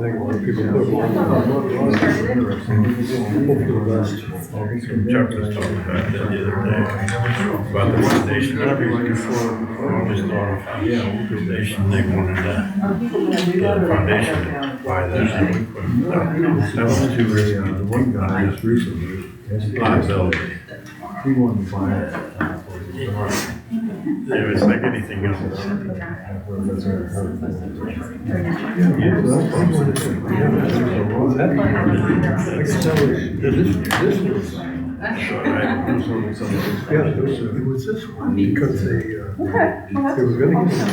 think a lot of people put one. Hope for the best. Chuck was talking about that the other day, about the foundation. Everyone always thought of foundation, they wanted the foundation to buy that, and we put it down. That was too risky. The one guy just recently, Liability. he wanted to buy it. It was like anything else. It was this one because they were going to get it.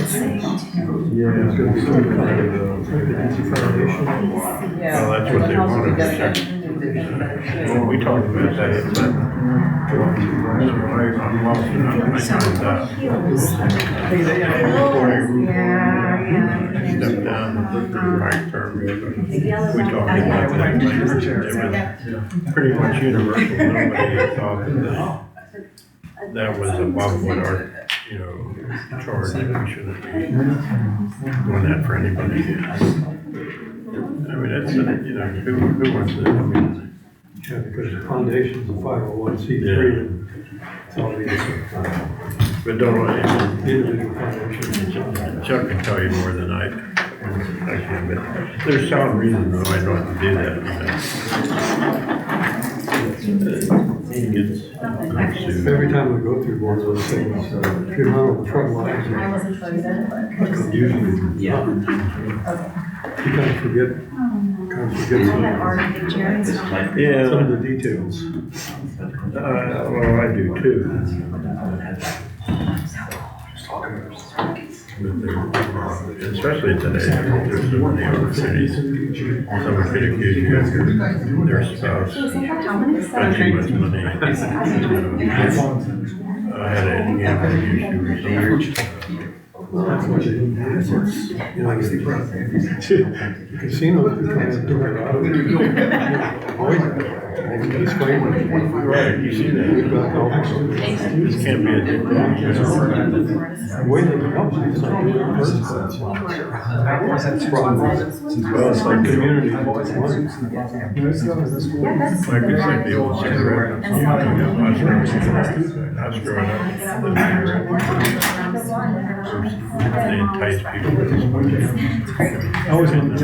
Yeah, it was going to be some kind of foundation. Well, that's what they wanted to check. Well, we talked about that. Step down and look for the right term. We talked about that. It was pretty much universal. Nobody thought that was above what our, charge. We shouldn't be doing that for anybody. I mean, that's, who wants it? I mean, Yeah, because the foundation's a 501c3 and it's all these but don't worry. individual foundations. Chuck can tell you more than I can, but there's sound reason why I don't do that. Every time we go through one of those things, if you're not on the front lines, usually you kind of forget some of the details. Well, I do too. Especially today, there's so many opportunities. Someone could accuse you of their spouse spending too much money. I had an gambling issue. That's what they do. The casinos are trying to do it out of it. Avoid that. Right, you see that. This can't be a different. The way they help you is not doing it first. Well, it's like Community. like it's like the old cigarette. I was growing up. They entice people with this much. I was in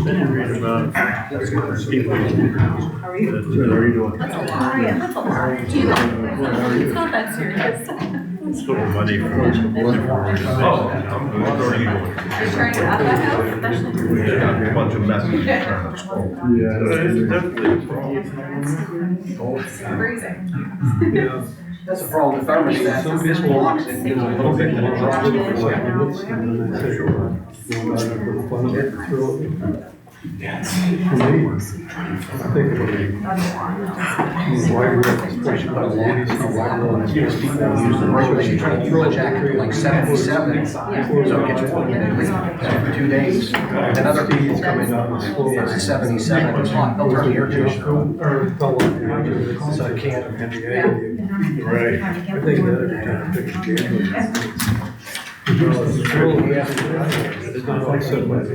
Then you read about people. How are you? How are you doing? That's a lot. That's a lot. It's not that serious. It's little money for. You're trying to get out of that house, especially. A bunch of messages. Yeah. It's definitely a problem. It's freezing. That's a problem with thermostat. Some people locks it, gives a little bit of a drop. Yes. For me, I think of it. Wide world, especially by ladies, how wide world is. She's trying to throw a jacket like 77, so it gets warm and they leave for 2 days. And other people come in, it's 77, it's hot, they'll turn the air conditioner on. Or fell off the edge of the side can of NBA. Right. I think that every time I pick a game. It's not like somebody.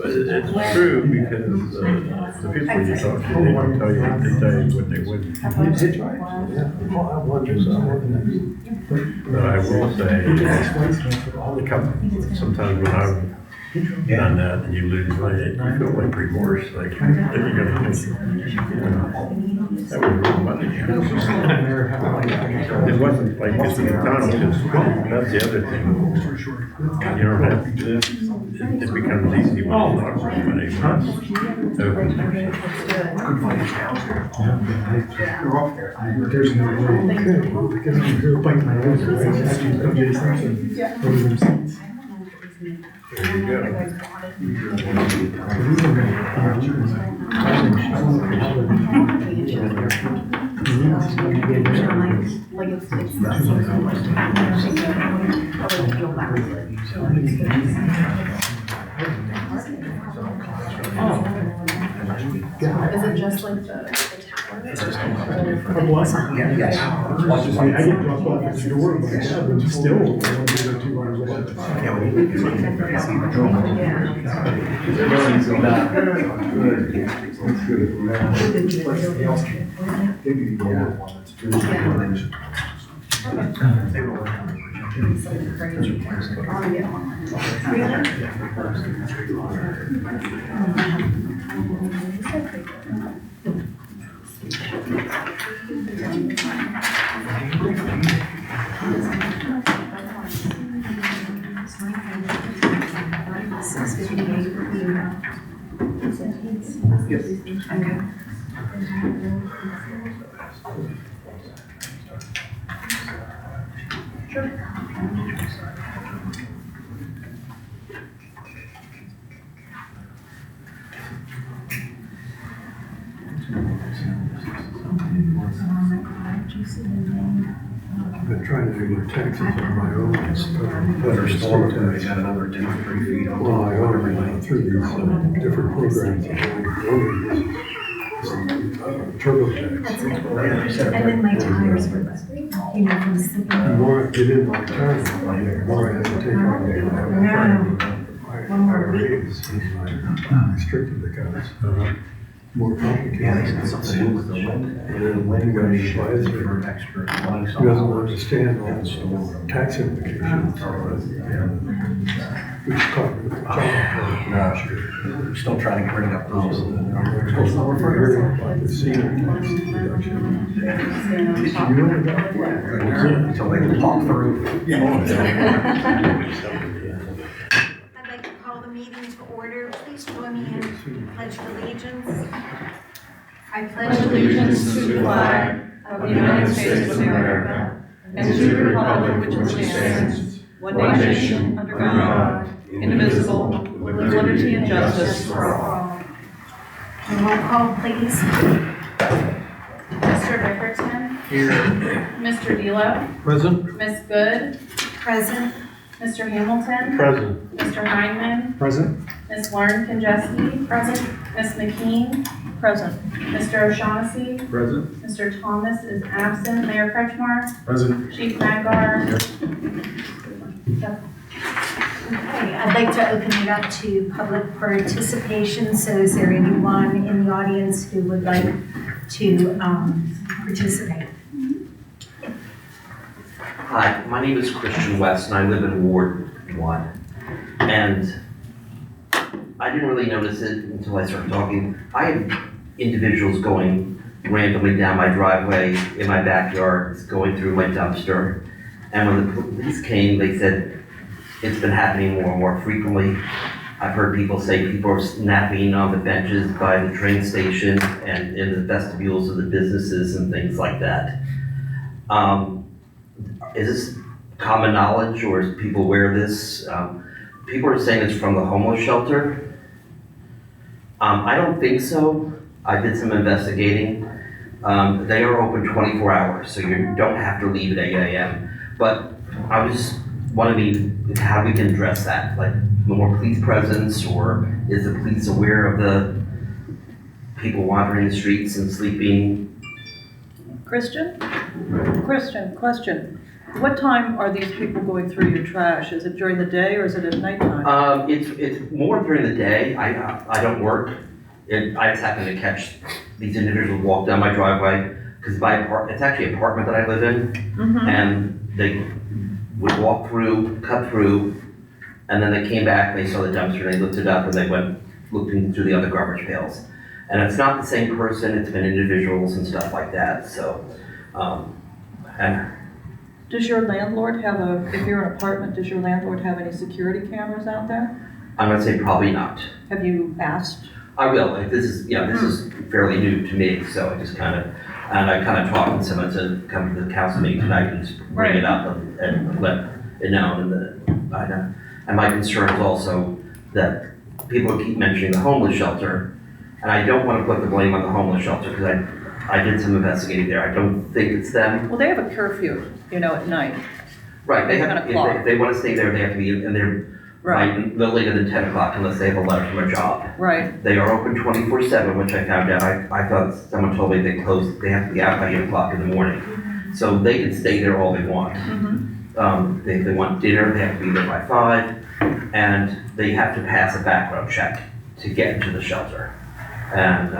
It's true because the people you talk to, they don't tell you, they tell you what they wouldn't. But I will say, sometimes when I've done that and you lose money, you feel like remorse, like, then you're gonna think, that was real money. It wasn't like this in the town, because that's the other thing. You don't have to, it becomes easy when you talk for money. There's no way. Because I'm here biting my nose. There you go. Is it just like the Yeah, yes. I mean, I get dropped off at the door, but yeah, but still, I want to be there 2 hours later. Yeah, when you I've been trying to do my taxes on my own. It's Better storm, they got another 2 or 3 feet on Well, I top of already everything. went through these different programs and TurboTax. And then my tires were, from slipping. The more I get in my time, the more I have to take on my IRAs and my restricted accounts. More complicated. Yeah, they said something to do with the wind. And then when you got an advisor For extra money. who doesn't understand all the tax implications, which caught me with the job. No, still trying to bring up those. We're hearing about the senior tax deduction. You know about that? So they can talk through. I'd like to call the meeting to order. Please join me in pledge of allegiance. I pledge Allegiance to the flag of the United States of America and to the republic which stands, one nation, under God, indivisible, with liberty and justice for all. Roll call, please. Mr. Bickerton? Here. Mr. Delo? Present. Ms. Good? Present. Mr. Hamilton? Present. Mr. Heinman? Present. Ms. Lauren Konjeski? Present. Ms. McKean? Present. Mr. O'Shaughnessy? Present. Mr. Thomas is absent. Mayor Kretschmar? Present. Chief Maggar? Okay, I'd like to open it up to public participation. So is there anyone in the audience who would like to participate? Hi, my name is Christian West and I live in Ward 1. And I didn't really notice it until I started talking. I have individuals going randomly down my driveway in my backyard, going through my dumpster. And when the police came, they said it's been happening more and more frequently. I've heard people say people are napping on the benches by the train station and in the vestibules of the businesses and things like that. Is this common knowledge or is people aware of this? People are saying it's from the homeless shelter. I don't think so. I did some investigating. They are open 24 hours, so you don't have to leave at 8 a.m. But I was wondering how we can address that, like more police presence, or is the police aware of the people wandering the streets and sleeping? Christian, question. What time are these people going through your trash? Is it during the day or is it at nighttime? It's more during the day. I don't work. I just happen to catch these individuals walk down my driveway because it's actually an apartment that I live in, and they would walk through, cut through, and then they came back. They saw the dumpster. They lifted it up and they went looking through the other garbage pails. And it's not the same person. It's been individuals and stuff like that. So, and. Does your landlord have if you're an apartment, does your landlord have any security cameras out there? I'm gonna say probably not. Have you asked? I will. Like, this is fairly new to me, so I just kind of talked to someone to come to the council meeting tonight and just bring it up and let it know. And my concern is also that people keep mentioning the homeless shelter, and I don't want to put the blame on the homeless shelter because I did some investigating there. I don't think it's them. Well, they have a curfew, at night. Right, they have, 10 o'clock. if they want to stay there, they have to be in there Right, No later than 10 o'clock unless they have a letter from a job. right. They are open 24/7, which I found out. I thought someone told me they have to be out by 8 o'clock in the morning. So they can stay there all they want. If they want dinner, they have to be there by 5, and they have to pass a background check to get into the shelter. And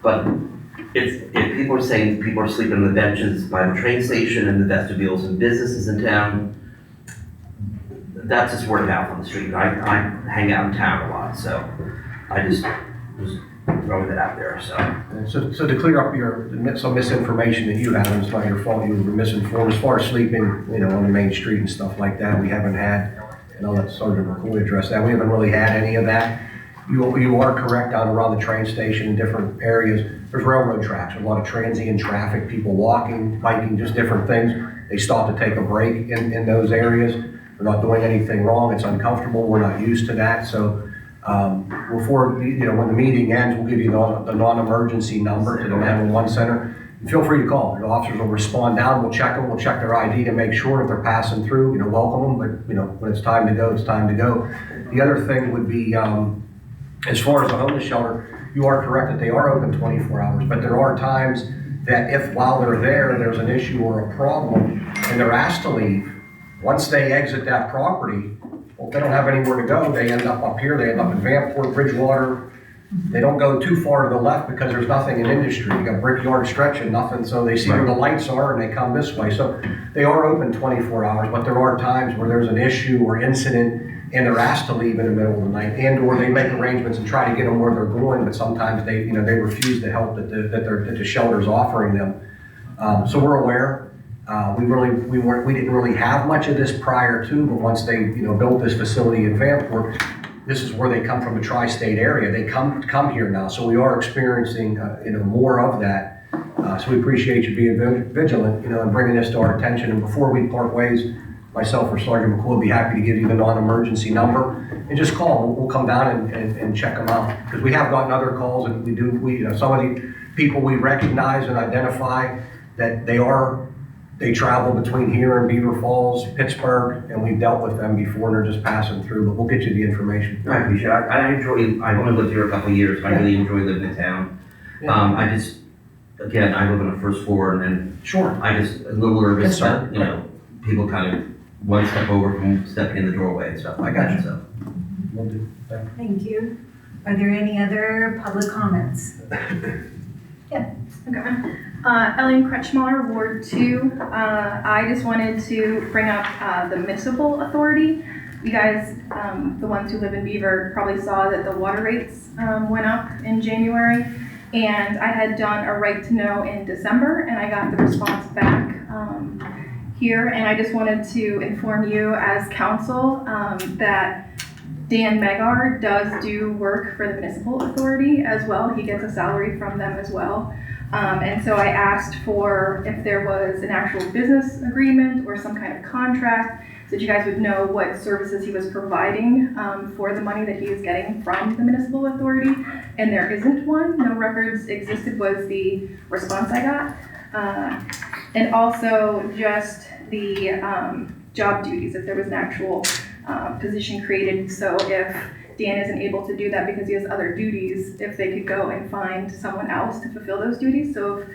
but if people are saying people are sleeping on the benches by the train station and the vestibules and businesses in town, that's just word of mouth on the street. I hang out in town a lot, so I just was throwing that out there, so. So to clear up some misinformation that you had, and it's not your fault, you were misinformed, as far as sleeping, on the main street and stuff like that, we haven't had, and I'll let Sergeant McCoy address that, we haven't really had any of that. You are correct, down around the train station in different areas, there's railroad tracks, a lot of transient traffic, people walking, biking, just different things. They stop to take a break in those areas. They're not doing anything wrong, it's uncomfortable, we're not used to that, so before, when the meeting ends, we'll give you the non-emergency number to the 911 center. Feel free to call. The officers will respond down. We'll check them. We'll check their ID to make sure if they're passing through. Welcome them. But when it's time to go, it's time to go. The other thing would be, as far as the homeless shelter, you are correct that they are open 24 hours. But there are times that if while they're there, there's an issue or a problem, and they're asked to leave, once they exit that property, well, if they don't have anywhere to go, they end up here, they end up in Vanport, Bridgewater. They don't go too far to the left because there's nothing in industry. You got Brickyard Stretch and nothing, so they see where the lights are and they come this way. So they are open 24 hours, but there are times where there's an issue or incident and they're asked to leave in the middle of the night, and or they make arrangements and try to get them where they're going, but sometimes they refuse the help that the shelter's offering them. So we're aware. We didn't really have much of this prior to, but once they built this facility in Vanport, this is where they come from, a tri-state area. They come here now, so we are experiencing more of that. So we appreciate you being vigilant, and bringing this to our attention. And before we part ways, myself or Sergeant McCoy will be happy to give you the non-emergency number and just call. We'll come down and check them out, because we have gotten other calls, and some of the people we recognize and identify that they travel between here and Beaver Falls, Pittsburgh, and we've dealt with them before, and they're just passing through, but we'll get you the information. I appreciate it. I've only lived here a couple of years, but I really enjoy living in town. Yeah. I live on the first floor, and then Sure. a little nervous Yes, sir. that, people kind of one step over from stepping in the doorway and stuff like that, so. Will do. Thank you. Are there any other public comments? Okay. Ellen Kretschmar, Ward 2. I just wanted to bring up the Municipal Authority. You guys, the ones who live in Beaver, probably saw that the water rates went up in January. And I had done a right to know in December, and I got the response back here. And I just wanted to inform you as council that Dan Megar does do work for the Municipal Authority as well. He gets a salary from them as well. And so I asked for if there was an actual business agreement or some kind of contract so that you guys would know what services he was providing for the money that he is getting from the Municipal Authority. And there isn't one. No records existed was the response I got. And also just the job duties, if there was an actual position created. So if Dan isn't able to do that because he has other duties, if they could go and find someone else to fulfill those duties. So if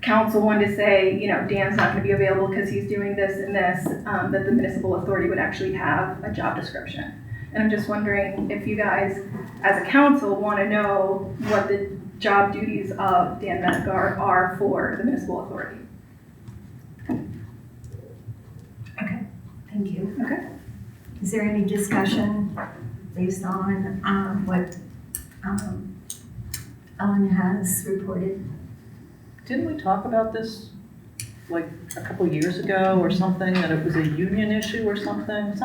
council wanted to say, Dan's not going to be available because he's doing this and this, that the Municipal Authority would actually have a job description. And I'm just wondering if you guys, as a council, want to know what the job duties of Dan Megar are for the Municipal Authority. Okay, thank you. Okay. Is there any discussion based on what Ellen has reported? Didn't we talk about this like a couple years ago or something, that it was a union issue or something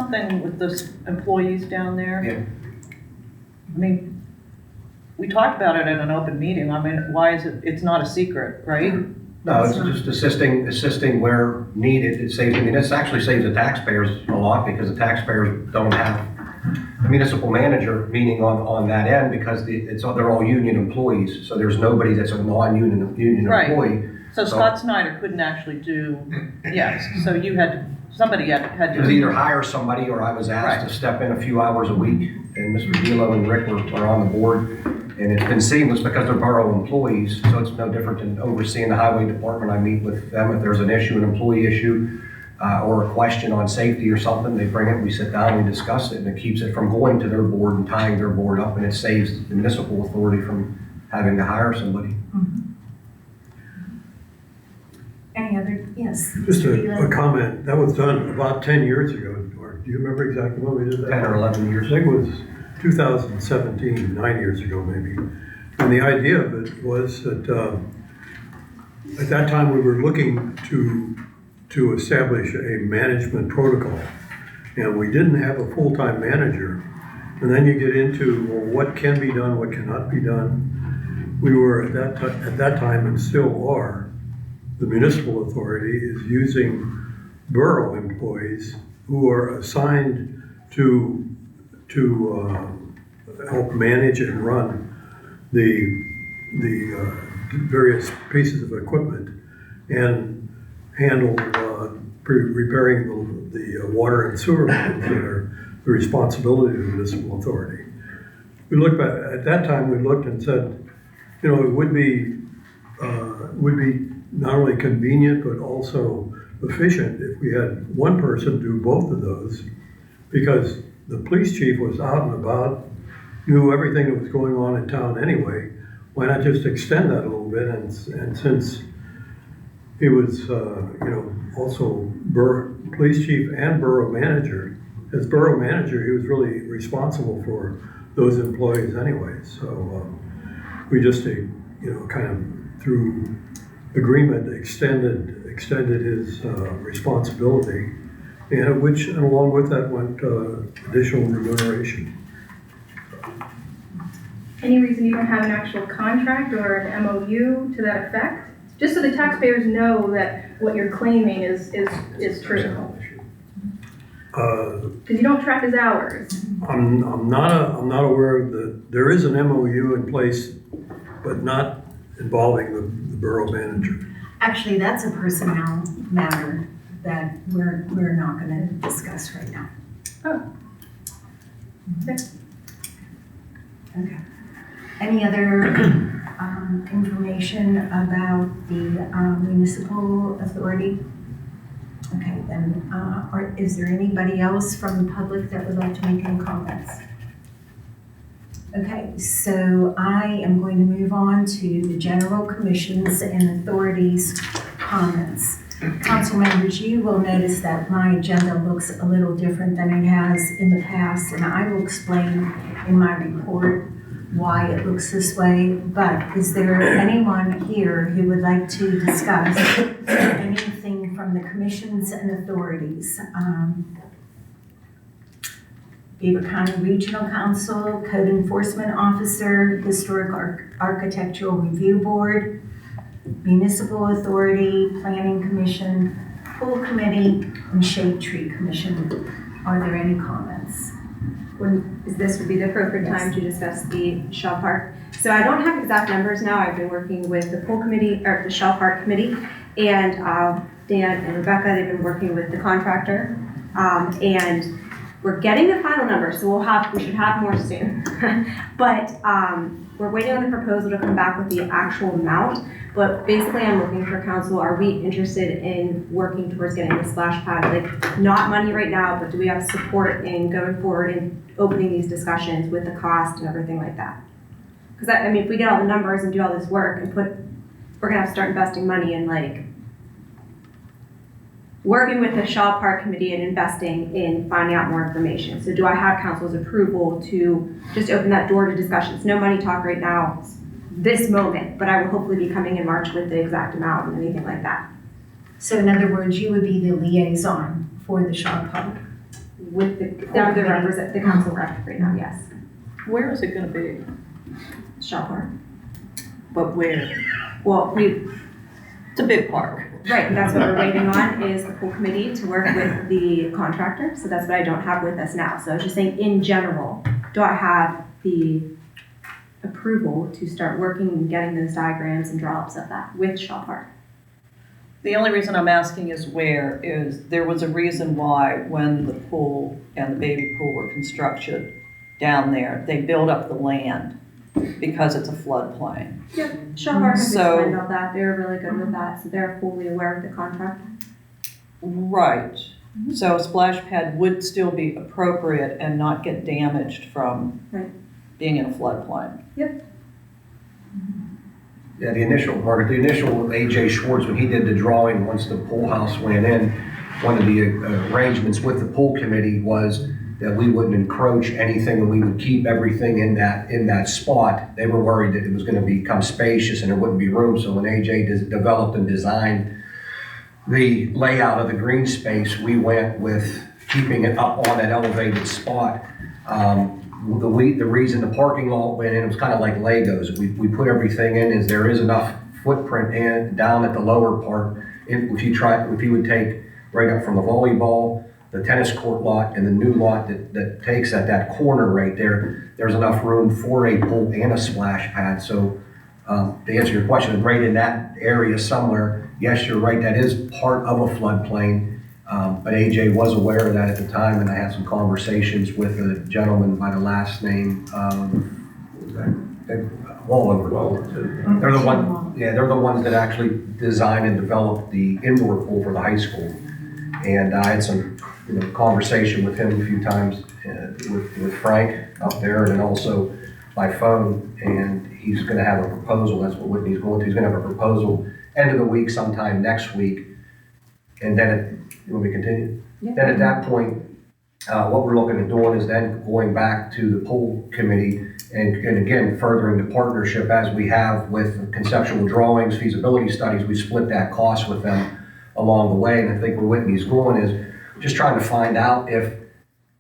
with the employees down there? Yeah. I mean, we talked about it in an open meeting. I mean, why is it, it's not a secret, right? No, it's just assisting where needed. It saves, this actually saves the taxpayers a lot, because the taxpayers don't have a municipal manager, meaning on that end, because they're all union employees. So there's nobody that's a non-union Right. employee. So Scott Snyder couldn't actually do, yes, so you had to somebody had It was to. either hire somebody or I was asked to step in a few hours a week. And Mr. Delo and Rick are on the board. And it's been seamless because they're borough employees, so it's no different than overseeing the highway department. I meet with them if there's an issue, an employee issue, or a question on safety or something, they bring it, we sit down, we discuss it, and it keeps it from going to their board and tying their board up, and it saves the municipal authority from having to hire somebody. Any other, yes? Just Mr. a Beaver? comment, that was done about 10 years ago, or do you remember exactly when we did that? 10 or 11 I years. think it was 2017, 9 years ago maybe. And the idea of it was that at that time we were looking to establish a management protocol. And we didn't have a full-time manager. And then you get into, well, what can be done, what cannot be done. We were at that time, and still are, the municipal authority is using borough employees who are assigned to help manage and run the various pieces of equipment and handle repairing the water and sewer lines that are the responsibility of the municipal authority. We looked back, at that time we looked and said, you know, it would be not only convenient but also efficient if we had one person do both of those, because the police chief was out and about, knew everything that was going on in town anyway. Why not just extend that a little bit? And since he was, also police chief and borough manager, as borough manager, he was really responsible for those employees anyway. So we just, kind of through agreement extended his responsibility, and along with that went additional remuneration. Any reason you don't have an actual contract or an MOU to that effect? Just so the taxpayers know that what you're claiming is true. Because you don't track his hours. I'm not aware of there is an MOU in place, but not involving the borough manager. Actually, that's a personnel matter that we're not going to discuss right now. Oh. Okay. Okay. Any other information about the municipal authority? Okay, then, is there anybody else from the public that would like to make any comments? Okay, so I am going to move on to the general commissions and authorities comments. Council members, you will notice that my agenda looks a little different than it has in the past, and I will explain in my report why it looks this way. But is there anyone here who would like to discuss anything from the commissions and authorities? Beaver County Regional Council, Code Enforcement Officer, Historic Architectural Review Board, Municipal Authority, Planning Commission, Pool Committee, and Shade Tree Commission. Are there any comments? This would be the appropriate time to discuss the Shaw Park. So I don't have exact numbers now. I've been working with the pool committee, or the Shaw Park committee, and Dan and Rebecca, they've been working with the contractor. And we're getting the final numbers, so we should have more soon. But we're waiting on the proposal to come back with the actual amount. But basically, I'm looking for council. Are we interested in working towards getting the splash pad? Like, not money right now, but do we have support in going forward and opening these discussions with the cost and everything like that? Because if we get all the numbers and do all this work and we're gonna have to start investing money in like working with the Shaw Park Committee and investing in finding out more information. So do I have council's approval to just open that door to discussions? No money talk right now, this moment, but I will hopefully be coming in March with the exact amount and anything like that. So in other words, you would be the liaison for the Shaw Park? With the council rep right now, yes. Where is it gonna be? Shaw Park. But where? Well, It's a big park. right, that's what we're waiting on is the pool committee to work with the contractor. So that's what I don't have with us now. So I was just saying in general, do I have the approval to start working and getting those diagrams and draw-ups of that with Shaw Park? The only reason I'm asking is there was a reason why when the pool and the baby pool were constructed down there, they built up the land because it's a floodplain. Shaw Park has So- explained all that, they were really good with that, so they're fully aware of the contract. Right. So a splash pad would still be appropriate and not get damaged from Right. being in a floodplain. Yeah, the initial, Margaret, the initial A.J. Schwartz, when he did the drawing, once the pool house went in, one of the arrangements with the pool committee was that we wouldn't encroach anything and we would keep everything in that spot. They were worried that it was gonna become spacious and there wouldn't be room, so when A.J. developed and designed the layout of the green space, we went with keeping it up on that elevated spot. The reason the parking lot went in, it was kind of like Legos. We put everything in, is there is enough footprint in, down at the lower part. If you would take right up from the volleyball, the tennis court lot, and the new lot that takes at that corner right there, there's enough room for a pool and a splash pad. So to answer your question, right in that area somewhere, yes, you're right, that is part of a floodplain. But AJ was aware of that at the time, and I had some conversations with a gentleman by the last name of, Wallover. They're the ones that actually designed and developed the indoor pool for the high school. And I had some, conversation with him a few times, with Frank up there, and then also by phone. And he's gonna have a proposal, that's what Whitney's going to, he's gonna have a proposal end of the week, sometime next week. And then, you want me to continue? Yeah. Then at that point, what we're looking at doing is then going back to the pool committee and again, furthering the partnership as we have with conceptual drawings, feasibility studies. We split that cost with them along the way. And I think where Whitney's going is just trying to find out if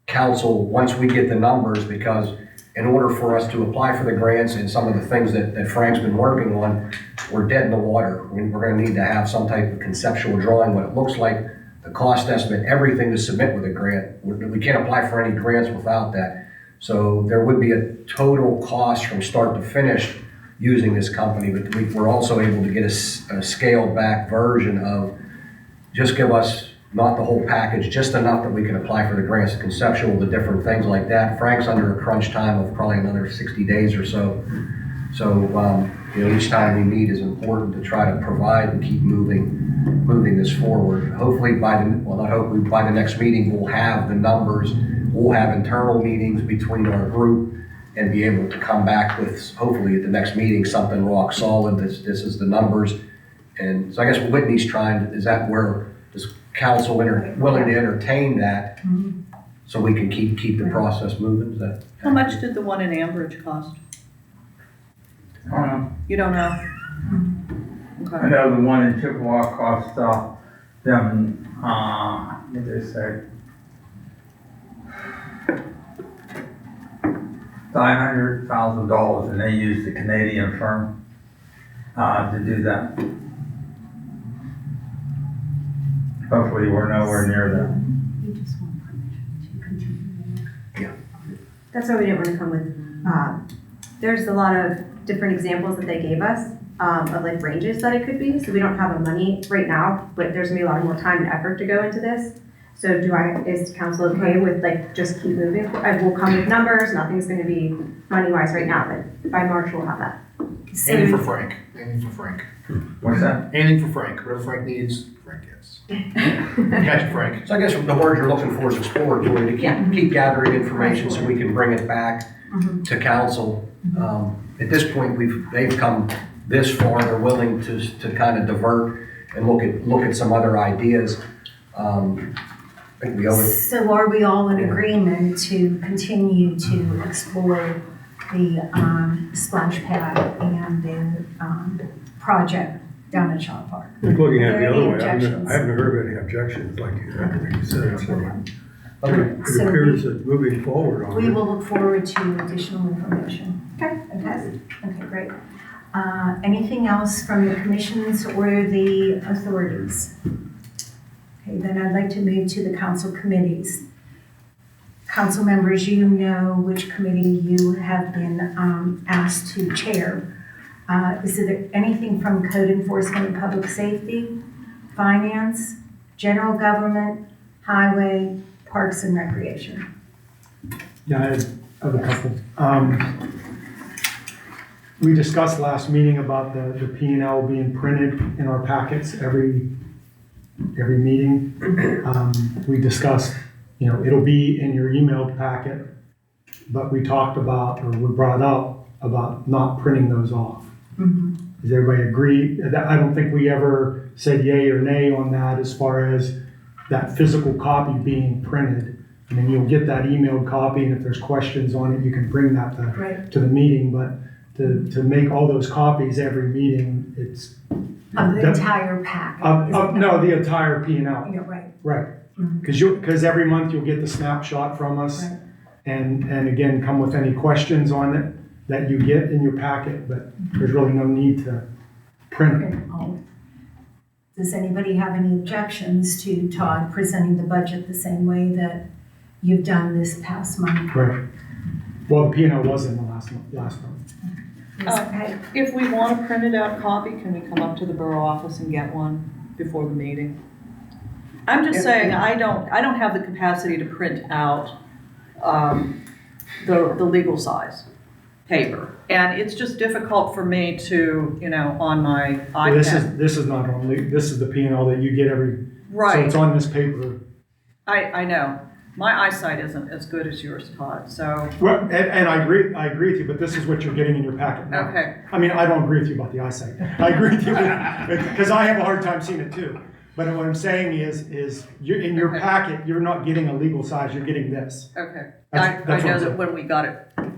council, once we get the numbers, because in order for us to apply for the grants and some of the things that Frank's been working on, we're dead in the water. We're gonna need to have some type of conceptual drawing, what it looks like, the cost estimate, everything to submit with a grant. We can't apply for any grants without that. So there would be a total cost from start to finish using this company, but we're also able to get a scaled back version of just give us not the whole package, just enough that we can apply for the grants, the conceptual, the different things like that. Frank's under a crunch time of probably another 60 days or so. So, each time we meet is important to try to provide and keep moving this forward. Hopefully by the next meeting, we'll have the numbers. We'll have internal meetings between our group and be able to come back with, hopefully at the next meeting, something rock solid. This is the numbers. And so I guess what Whitney's trying, is that where does council willing to entertain that so we can keep the process moving? Is that? How much did the one in Ambridge cost? You don't know? I Okay. know the one in Chippewa cost them, what did they say? $900,000, and they used a Canadian firm to do that. Hopefully we're nowhere near that. We just want permission to continue. That's why we didn't want to come with, there's a lot of different examples that they gave us of like ranges that it could be. So we don't have the money right now, but there's gonna be a lot more time and effort to go into this. So is council okay with like just keep moving? I will come with numbers, nothing's gonna be money-wise right now, but by March we'll have that. Anything for Frank. Anything for Frank. What's that? Anything for Frank. Whatever Frank needs, Frank gets. Gotcha, Frank. So I guess the word you're looking for is exploratory, to keep gathering information so we can bring it back to council. At this point, they've come this far, they're willing to kind of divert and look at some other ideas. I think we owe it. So are we all in agreement to continue to explore the splash pad and the project down at Shaw Park? Looking at Are it there the any other way, objections? I haven't heard of any objections like you said, so it So appears that moving forward on we it. will look forward to additional information. Okay, great. Anything else from the commissions or the authorities? Okay, then I'd like to move to the council committees. Council members, you know which committee you have been asked to chair. Is there anything from code enforcement and public safety, finance, general government, highway, parks and recreation. Yeah, I have a couple. We discussed last meeting about the P&L being printed in our packets every meeting. We discussed, it'll be in your emailed packet, but we talked about, or we brought up about not printing those off. Does everybody agree? I don't think we ever said yay or nay on that as far as that physical copy being printed. I mean, you'll get that emailed copy, and if there's questions on it, you can bring that to the meeting, but to make all those copies every meeting, it's... Of the entire packet? No, the entire P&L. Yeah, right. Right. Because every month you'll get the snapshot from us, Right. and again, come with any questions on it that you get in your packet, but there's really no need to print it. Does anybody have any objections to Todd presenting the budget the same way that you've done this past month? Right. Well, the P&L was in the last month. Okay. If we want a printed out copy, can we come up to the borough office and get one before the meeting? I'm just saying, I don't have the capacity to print out the legal size paper. And it's just difficult for me to, on my iPad. This is not only, this is the P&L that you get every, Right. so it's on this paper. I know. My eyesight isn't as good as yours, Todd, so. Well, and I agree with you, but this is what you're getting in your packet now. Okay. I mean, I don't agree with you about the eyesight. I agree with you, because I have a hard time seeing it too. But what I'm saying is you're, in your packet, you're not getting a legal size, you're getting this. Okay. That's I what know I'm that saying. when we got it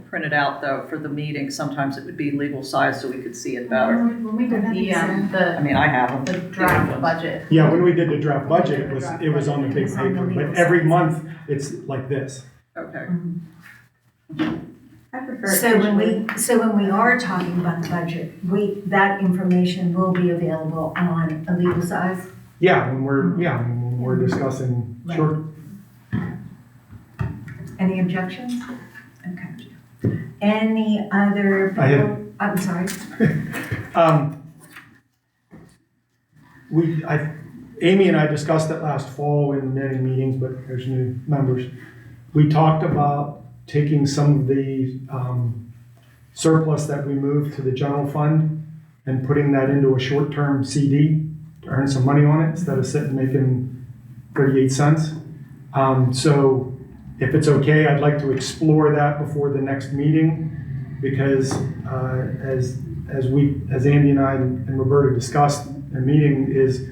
printed out though, for the meeting, sometimes it would be legal size so we could see it better. When we did I mean, I have them. the draft budget. Yeah, when we did the draft budget, it was on the big paper, but every month, it's like this. Okay. I prefer. So when we are talking about the budget, that information will be available on a legal size? Yeah, when we're discussing Right. short. Any objections? Okay. Any other I have- people? I'm sorry. Amy and I discussed it last fall in many meetings, but there's new members. We talked about taking some of the surplus that we moved to the general fund and putting that into a short-term CD to earn some money on it instead of sitting making 38 cents. So if it's okay, I'd like to explore that before the next meeting, because as Andy and I and Roberta discussed in the meeting, is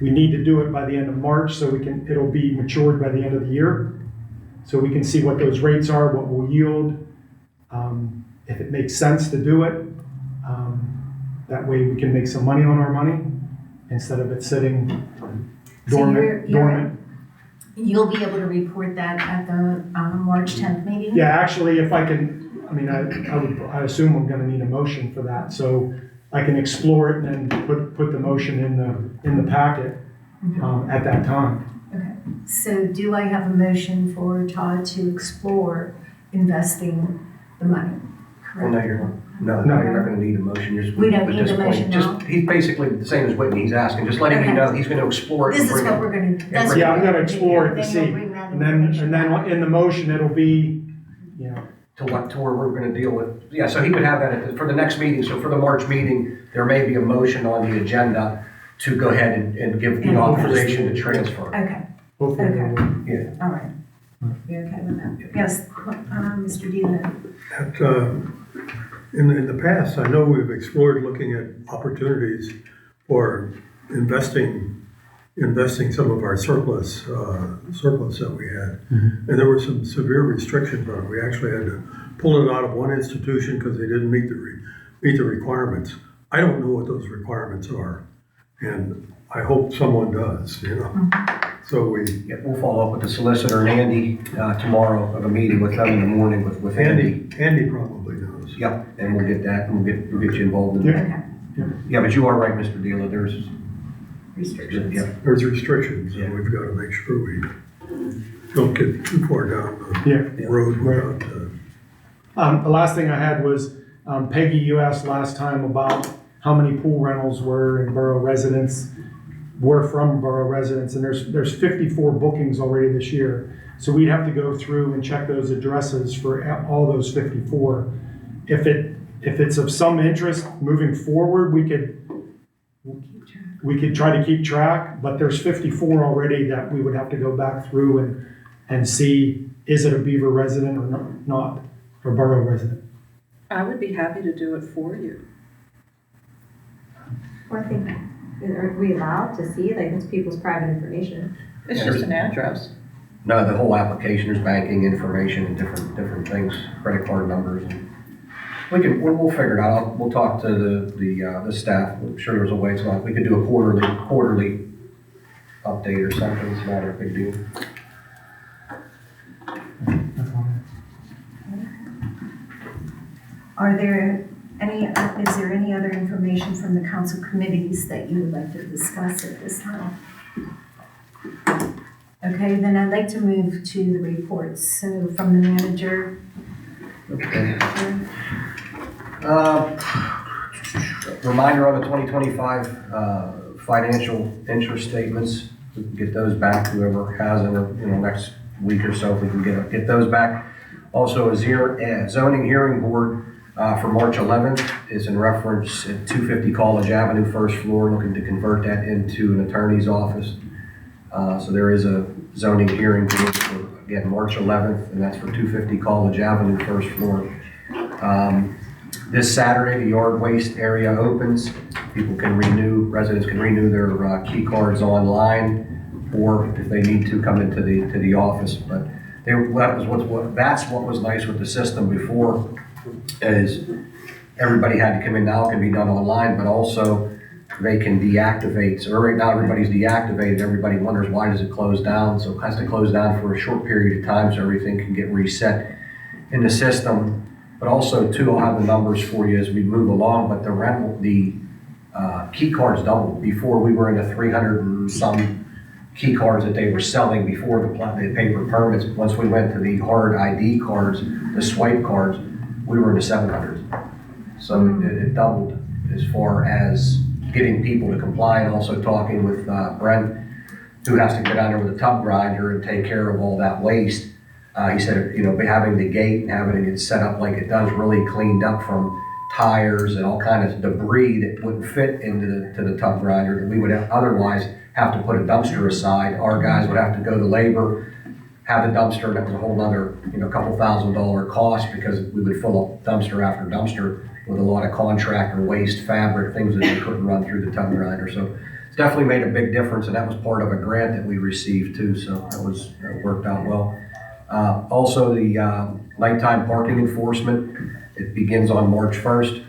we need to do it by the end of March so it'll be matured by the end of the year. So we can see what those rates are, what will yield, if it makes sense to do it. That way we can make some money on our money instead of it sitting dormant. You'll be able to report that at the March 10th meeting? Yeah, actually, if I can, I assume I'm gonna need a motion for that, so I can explore it and then put the motion in the packet, at that time. Okay, so do I have a motion for Todd to explore investing the money? Well, Correct? no, you're not gonna need a motion. We don't at need this a point, motion now? He's basically the same as Whitney, he's asking, just letting you Okay. know, he's gonna explore it. This and is bring what it. we're gonna, that's what Yeah, I'm we're gonna do. explore it to Then see, we'll bring that and then information back. in the motion, it'll be, To where we're gonna deal with, yeah, so he would have that for the next meeting, so for the March meeting, there may be a motion on the agenda to go ahead and give the And authorization to transfer. Okay, hopefully, Okay. Yeah. all right. You're okay with that? Yes, Mr. Dealer. In the past, I know we've explored looking at opportunities for investing some of our surplus that we had. And there were some severe restrictions on it. We actually had to pull it out of one institution because they didn't meet the requirements. I don't know what those requirements are, and I hope someone does, So Yeah, we'll follow up with the solicitor and Andy, tomorrow of a meeting with them in the morning with Andy. Andy probably knows. Yep, and we'll get that, and we'll get you involved in that. Okay, Yeah, but you are right, Mr. Dealer, there's, restrictions. yeah. There's restrictions, and we've got to make sure we don't get too far down the road without. The last thing I had was, Peggy, you asked last time about how many pool rentals were in borough residents. were from borough residents, and there's 54 bookings already this year. So we'd have to go through and check those addresses for all those 54. If it's of some interest moving forward, we could try to keep track, but there's 54 already that we would have to go back through and see, is it a Beaver resident or not, or borough resident? I would be happy to do it for you. Or I think, are we allowed to see, like, it's people's private information? It's just an address. No, the whole application is banking information and different things, credit card numbers. And we'll figure it out. We'll talk to the staff. I'm sure there's a way it's not. We could do a quarterly update or something. It's not a big deal. Is there any other information from the council committees that you would like to discuss at this time? Okay, then I'd like to move to the reports. So from the manager. Okay. Reminder on the 2025 financial interest statements. We can get those back, whoever has in the next week or so, if we can get those back. Also, a zoning hearing board for March 11th is in reference at 250 College Avenue, first floor, looking to convert that into an attorney's office. So there is a zoning hearing board for, again, March 11th, and that's for 250 College Avenue, first floor. This Saturday, the yard waste area opens. Residents can renew their key cards online, or if they need to, come into the office. But that's what was nice with the system before, is everybody had to come in. Now it can be done online, but also they can deactivate. So right now everybody's deactivated. Everybody wonders, why does it close down? So it has to close down for a short period of time so everything can get reset in the system. But also too, I'll have the numbers for you as we move along, but the key cards doubled. Before, we were into 300 and some key cards that they were selling before the paper permits. Once we went to the hard ID cards, the swipe cards, we were into 700. So it doubled as far as getting people to comply, and also talking with Brent, who has to get down there with a tub grinder and take care of all that waste. He said, having the gate and having it set up like it does, really cleaned up from tires and all kinds of debris that wouldn't fit into the tub grinder, that we would otherwise have to put a dumpster aside. Our guys would have to go to labor, have the dumpster, and that was a whole other, couple $1,000 cost, because we would fill up dumpster after dumpster with a lot of contractor waste, fabric, things that they couldn't run through the tub grinder. So it's definitely made a big difference, and that was part of a grant that we received too, so that worked out well. Also, the nighttime parking enforcement, it begins on March 1st,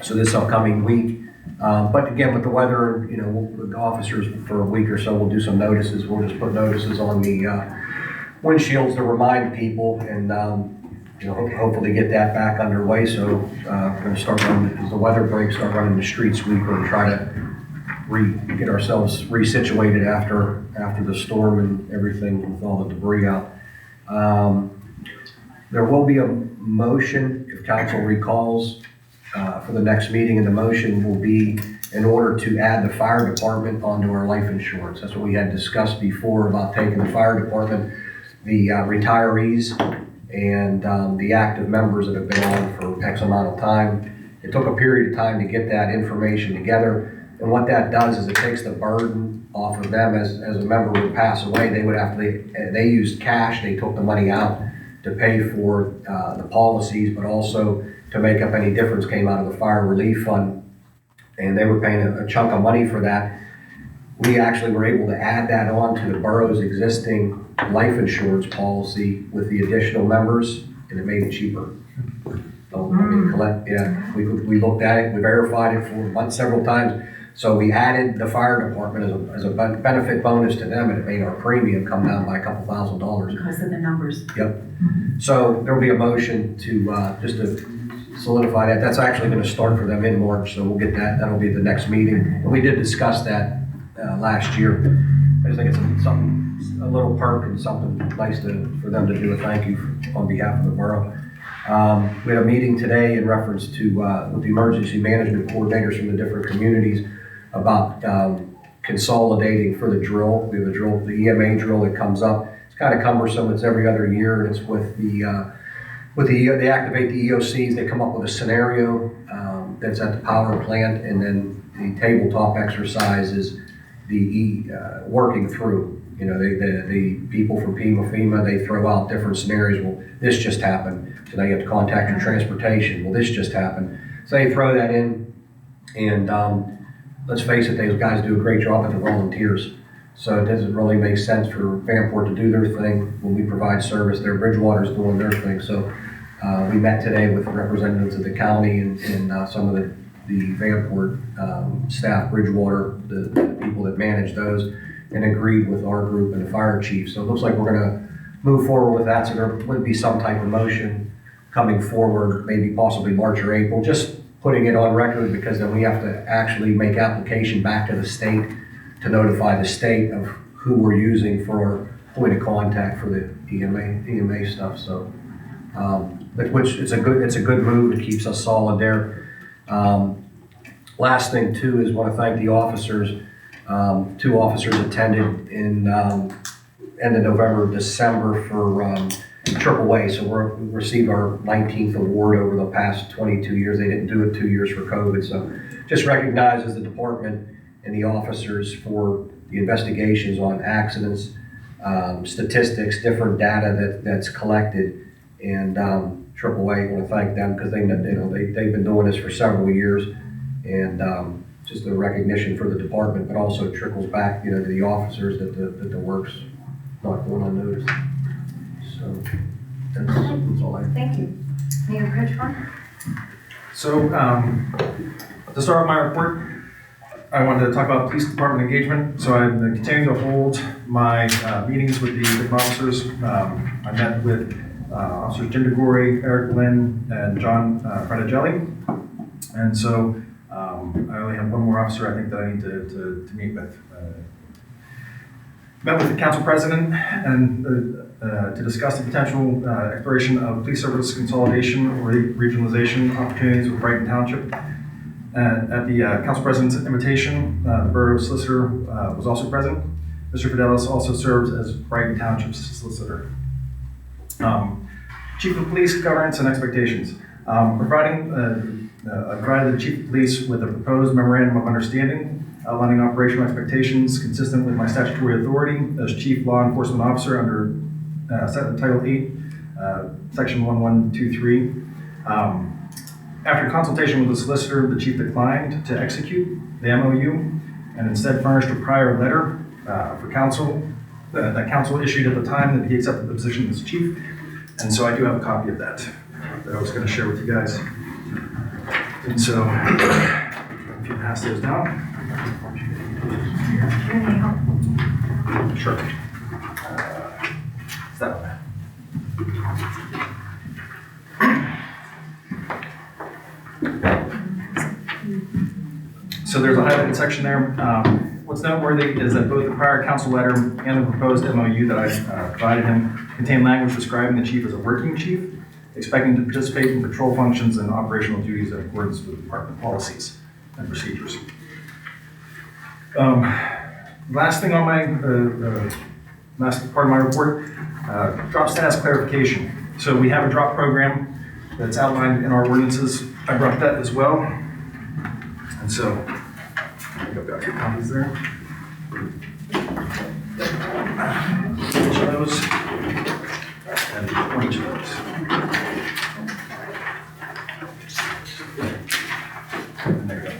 so this upcoming week. But again, with the weather, with the officers for a week or so, we'll do some notices. We'll just put notices on the windshields to remind people, and hopefully get that back underway. So we're going to start running, as the weather breaks, start running the street sweeper and try to get ourselves resituated after the storm and everything, with all the debris out. There will be a motion, if council recalls, for the next meeting, and the motion will be in order to add the fire department onto our life insurance. That's what we had discussed before, about taking the fire department, the retirees, and the active members that have been on for X amount of time. It took a period of time to get that information together, and what that does is it takes the burden off of them. As a member would pass away, they used cash. They took the money out to pay for the policies, but also to make up any difference came out of the fire relief fund, and they were paying a chunk of money for that. We actually were able to add that on to the borough's existing life insurance policy with the additional members, and it made it cheaper. So, we looked at it, we verified it for several times. So we added the fire department as a benefit bonus to them, and it made our premium come down by a couple $1,000. Because of the numbers. Yep. So there'll be a motion to just to solidify that. That's actually going to start for them in March, so we'll get that. That'll be the next meeting. And we did discuss that last year. I just think it's something, a little perk and something nice for them to do a thank you on behalf of the borough. We had a meeting today in reference to with the emergency management coordinators from the different communities about consolidating for the drill. We have a drill, the EMA drill that comes up. It's kind of cumbersome. It's every other year, and it's they activate the EOCs. They come up with a scenario that's at the power plant, and then the tabletop exercise is the working through. You know, the people from FEMA, they throw out different scenarios. Well, this just happened, so now you have to contact your transportation. Well, this just happened. So they throw that in, and let's face it, those guys do a great job, but they're volunteers. So it doesn't really make sense for Vanport to do their thing when we provide service. Their Bridgewater's doing their thing. So we met today with representatives of the county and some of the Vanport staff, Bridgewater, the people that manage those, and agreed with our group and the fire chief. So it looks like we're gonna move forward with that. So there would be some type of motion coming forward, maybe possibly March or April, just putting it on record, because then we have to actually make application back to the state to notify the state of who we're using for our point of contact for the EMA stuff. So, which it's a good move. It keeps us solid there. Last thing too is want to thank the officers. 2 officers attended in end of November, December for AAA. So we received our 19th award over the past 22 years. They didn't do it 2 years for COVID. So just recognizes the department and the officers for the investigations on accidents, statistics, different data that's collected, and AAA. I want to thank them because they've been doing this for several years, and just a recognition for the department, but also trickles back, to the officers that the work's not going unnoticed. So that's all I have. Thank you. Mayor Pritchard? So to start with my report, I wanted to talk about police department engagement. So I'm continuing to hold my meetings with the different officers. I met with Officers Jim DeGore, Eric Lynn, and John Fratigelli. And so I only have one more officer I think that I need to meet with. Met with the council president and to discuss the potential exploration of police service consolidation or regionalization opportunities with Brighton Township. At the council president's invitation, the borough solicitor was also present. Mr. Fidelis also serves as Brighton Township's solicitor. Chief of Police Governance and Expectations. Provided the Chief of Police with a proposed memorandum of understanding outlining operational expectations consistent with my statutory authority as Chief Law Enforcement Officer under Title 8, Section 1123. After consultation with the solicitor, the chief declined to execute the MOU and instead furnished a prior letter for counsel that counsel issued at the time that he accepted the position as chief. And so I do have a copy of that I was going to share with you guys. And so if you pass those down. Sure. Is that one? So there's a highlighted section there. What's noteworthy is that both the prior council letter and the proposed MOU that I provided him contain language describing the chief as a working chief, expecting to participate in control functions and operational duties in accordance with department policies and procedures. Last thing on my last part of my report, drop status clarification. So we have a drop program that's outlined in our ordinances. I brought that as well. And so, I've got your copies there. Each of those, and each of those. And there you go.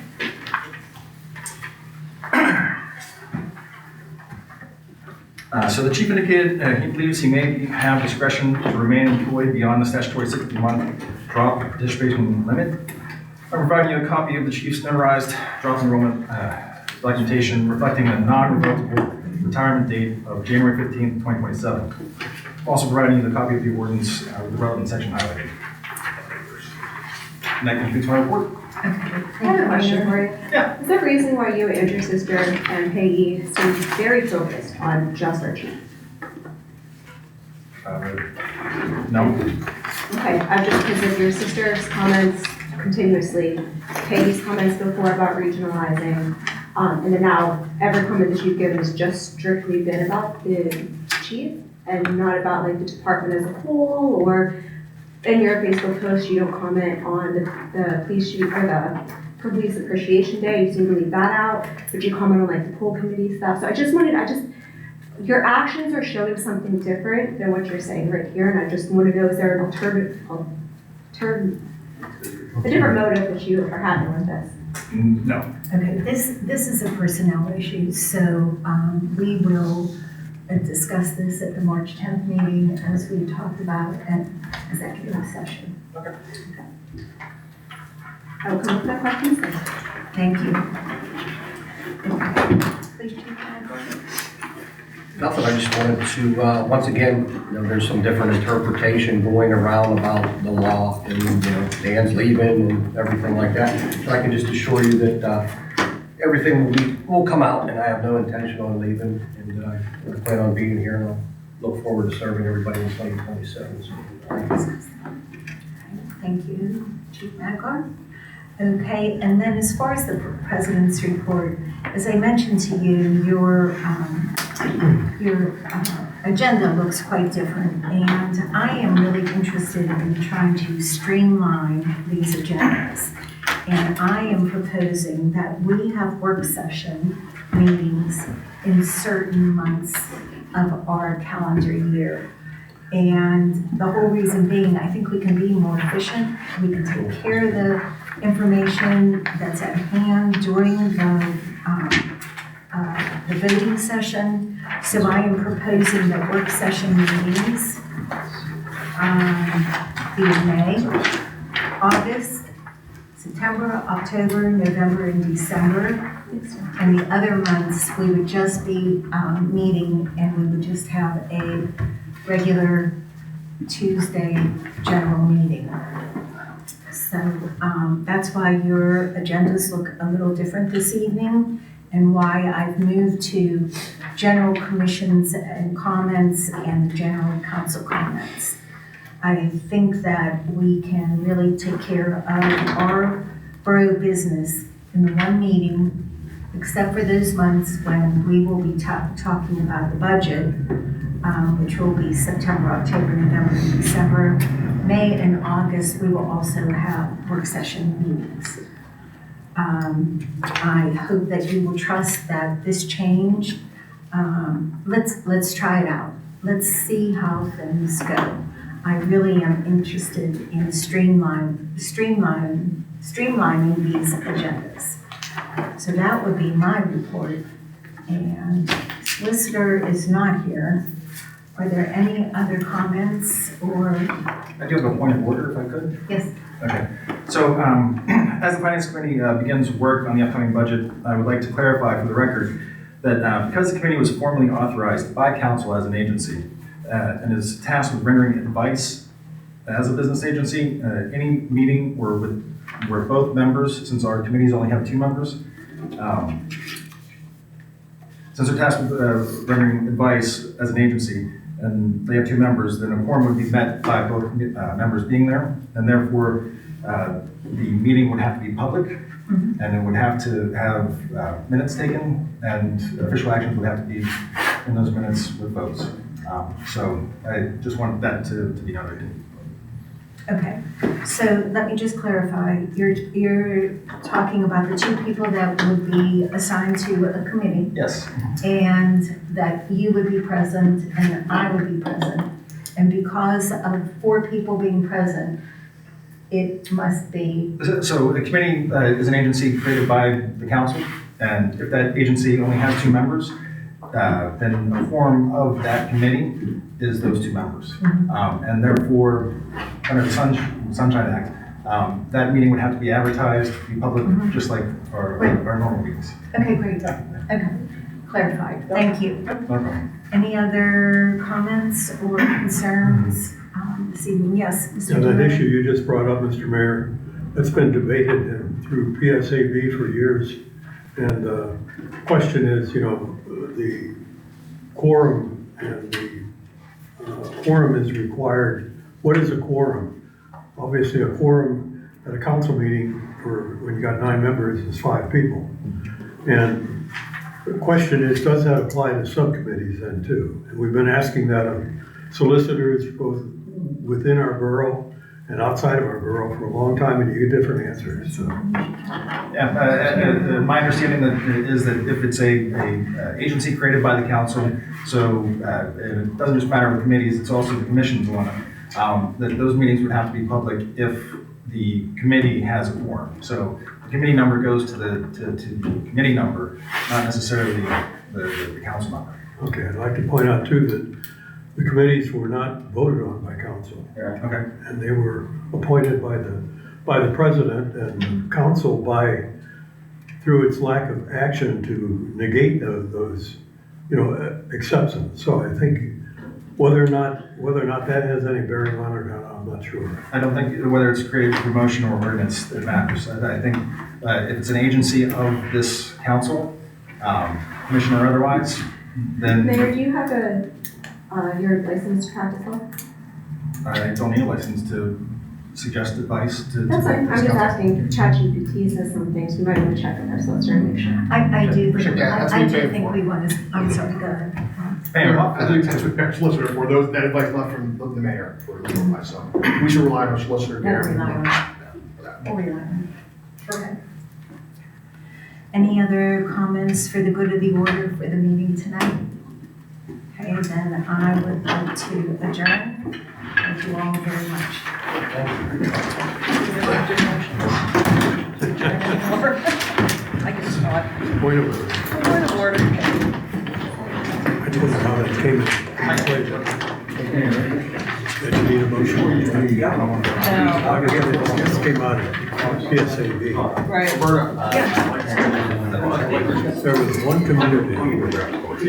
So the chief indicated he believes he may have discretion to remain employed beyond the statutory 60-month drop participation limit. I'm providing you a copy of the chief's notarized drop enrollment documentation reflecting a non-revocable retirement date of January 15th, 2027. I'm also providing you the copy of the ordinance with the relevant section highlighted. And that concludes my report. I have a question for you. Yeah. Is there a reason why you and your sister and Peggy seem very focused on just our chief? No. Okay, just because of your sister's comments continuously, Peggy's comments before about regionalizing, And then now, every comment that you've given has just strictly been about the chief and not about like the department as a whole, or in your Facebook post, you don't comment on the police chief or the Police Appreciation Day. You seem to leave that out, but you comment on like the pool committee stuff. So your actions are showing something different than what you're saying right here, and I just want to know, is there an a different motive that you are having with this? No. Okay, this is a personnel issue, so we will discuss this at the March 10th meeting as we talked about at executive session. Okay. I will come up with that question. Thank you. Please, Chief Magor. Nothing, I just wanted to, once again, there's some different interpretation going around about the law, and, Dan's leaving and everything like that. So I can just assure you that, everything will come out, and I have no intention on leaving, and I plan on being here, and I'll look forward to serving everybody in 2027. So. Thank you, Chief Magor. Okay, and then as far as the President's report, as I mentioned to you, your agenda looks quite different, and I am really interested in trying to streamline these agendas. And I am proposing that we have work session meetings in certain months of our calendar year. And the whole reason being, I think we can be more efficient. We can take care of the information that's at hand during the voting session. So I am proposing that work session meetings be in May, August, September, October, November, and December. And the other months, we would just be meeting, and we would just have a regular Tuesday general meeting. So that's why your agendas look a little different this evening, and why I've moved to general commissions and comments and general council comments. I think that we can really take care of our borough business in the one meeting, except for those months when we will be talking about the budget, which will be September, October, November, and December. May and August, we will also have work session meetings. I hope that you will trust that this change, let's try it out. Let's see how things go. I really am interested in streamlining these agendas. So that would be my report. And solicitor is not here. Are there any other comments or? I do have a point of order, if I could. Yes. Okay. So as the Finance Committee begins work on the upcoming budget, I would like to clarify for the record that because the committee was formally authorized by council as an agency and is tasked with rendering advice as a business agency, any meeting where both members, since our committees only have 2 members, since they're tasked with rendering advice as an agency, and they have 2 members, then a quorum would be met by both members being there, and therefore the meeting would have to be public, and it would have to have minutes taken, and official actions would have to be in those minutes with votes. So I just wanted that to be noted. Okay, so let me just clarify. You're talking about the 2 people that would be assigned to a committee. Yes. And that you would be present and I would be present. And because of 4 people being present, it must be. So the committee is an agency created by the council, and if that agency only has 2 members, then a quorum of that committee is those 2 members. And therefore, under the Sunshine Act, that meeting would have to be advertised, be public, just like our normal meetings. Okay, great. Okay, clarified. Thank you. No problem. Any other comments or concerns this evening? Yes, Mr. Now, that Dillon? issue you just brought up, Mr. Mayor, that's been debated through PSAB for years. And the question is, the quorum and the quorum is required. What is a quorum? Obviously, a quorum at a council meeting for when you got 9 members is 5 people. And the question is, does that apply to subcommittees then too? And we've been asking that of solicitors both within our borough and outside of our borough for a long time, and you get different answers, so. Yeah, my understanding is that if it's a agency created by the council, so it doesn't just matter with committees, it's also the commissions one, that those meetings would have to be public if the committee has a quorum. So the committee number goes to the committee number, not necessarily the council number. Okay, I'd like to point out too that the committees were not voted on by council. Okay. And they were appointed by the president and the council through its lack of action to negate those, exceptions. So I think whether or not that has any bearing on it or not, I'm not sure. I don't think whether it's created for promotion or ordinance, it matters. I think if it's an agency of this council, commission or otherwise, then Mayor, do you have your license practice law? I don't need a license to suggest advice to. That's fine, I'm this just council. asking, ChatGPT says some things, we might want to check with our solicitor and make sure. I do, Yeah, that's I what we do pay think for. we want to, I'm sorry, go ahead. Mayor, I think that's what our solicitor for, those, that advice not from the mayor, for myself. We should rely on our solicitor. We'll rely on it. We'll rely on it. Okay. Any other comments for the good of the order for the meeting tonight? Okay, then I would like to adjourn. Thank you all very much. I can start. Point of order. Point of order. I don't know how that came into play. Did you need a motion? I guess it just came out of PSAB. Right. There was one community where there was a